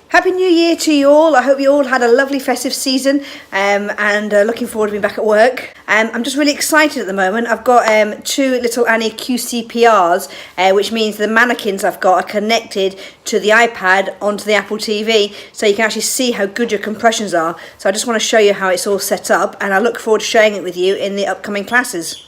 Happy New Year to you all. I hope you all had a lovely festive season and looking forward to being back at work. I'm just really excited at the moment. I've got two little Annie Qcprs, which means the mannequins I've got are connected to the iPad onto the Apple TV, so you can actually see how good your compressions are. So I just want to show you how it's all set up, and I look forward to sharing it with you in the upcoming classes.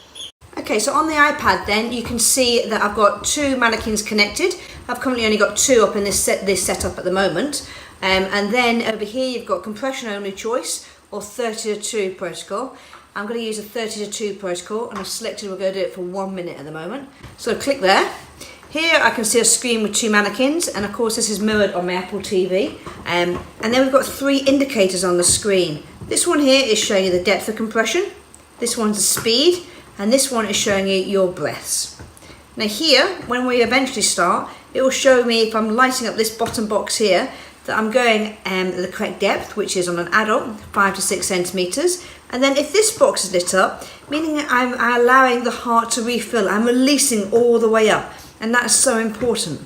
Okay, so on the iPad then you can see that I've got two mannequins connected. I've currently only got two up in this setup at the moment. And then over here you've got compression only choice or 30:2 protocol. I'm going to use a 30:2 protocol, and I've selected we're going to do it for 1 minute at the moment. So click there. Here I can see a screen with two mannequins, and of course this is mirrored on my Apple TV. And then we've got three indicators on the screen. This one here is showing you the depth of compression. This one's the speed. And this one is showing you your breaths. Now here, when we eventually start, it will show me, if I'm lighting up this bottom box here, that I'm going the correct depth, which is on an adult, 5 to 6 centimetres. And then if this box is lit up, meaning that I'm allowing the heart to refill, I'm releasing all the way up. And that's so important.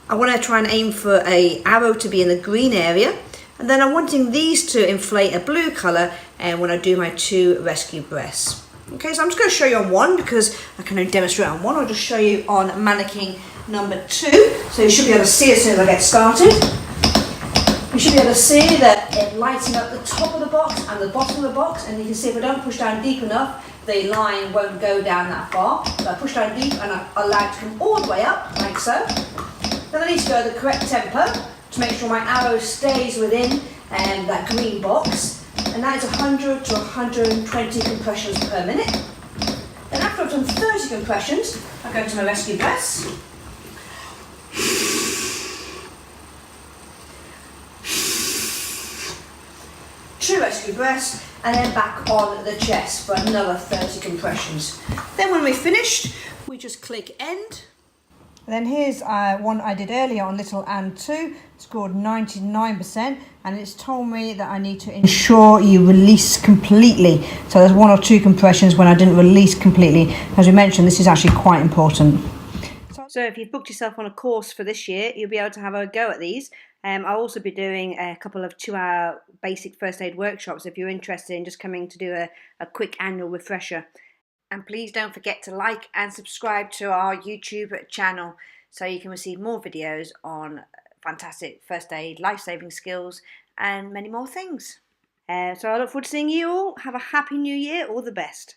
I want to try and aim for an arrow to be in the green area. And then I'm wanting these to inflate a blue colour when I do my 2 rescue breaths. Okay, so I'm just going to show you on one because I can only demonstrate on one. I'll just show you on mannequin number 2. So you should be able to see as soon as I get started. You should be able to see that it lighting up the top of the box and the bottom of the box, and you can see if I don't push down deep enough, the line won't go down that far. So I push down deep and I allow it to come all the way up, like so. Then I need to go at the correct tempo to make sure my arrow stays within that green box. And that is 100 to 120 compressions per minute. Then after I've done 30 compressions, I go to my rescue breaths. Two rescue breaths, and then back on the chest for another 30 compressions. Then when we're finished, we just click end. Then here's one I did earlier on little and 2, scored 99%, and it's told me that I need to ensure you release completely. So there's 1 or 2 compressions when I didn't release completely. As we mentioned, this is actually quite important. So if you've booked yourself on a course for this year, you'll be able to have a go at these. I'll also be doing a couple of 2-hour basic first aid workshops if you're interested in just coming to do a quick annual refresher. And please don't forget to like and subscribe to our YouTube channel so you can receive more videos on fantastic first aid, life-saving skills and many more things. So I look forward to seeing you all. Have a happy new year. All the best.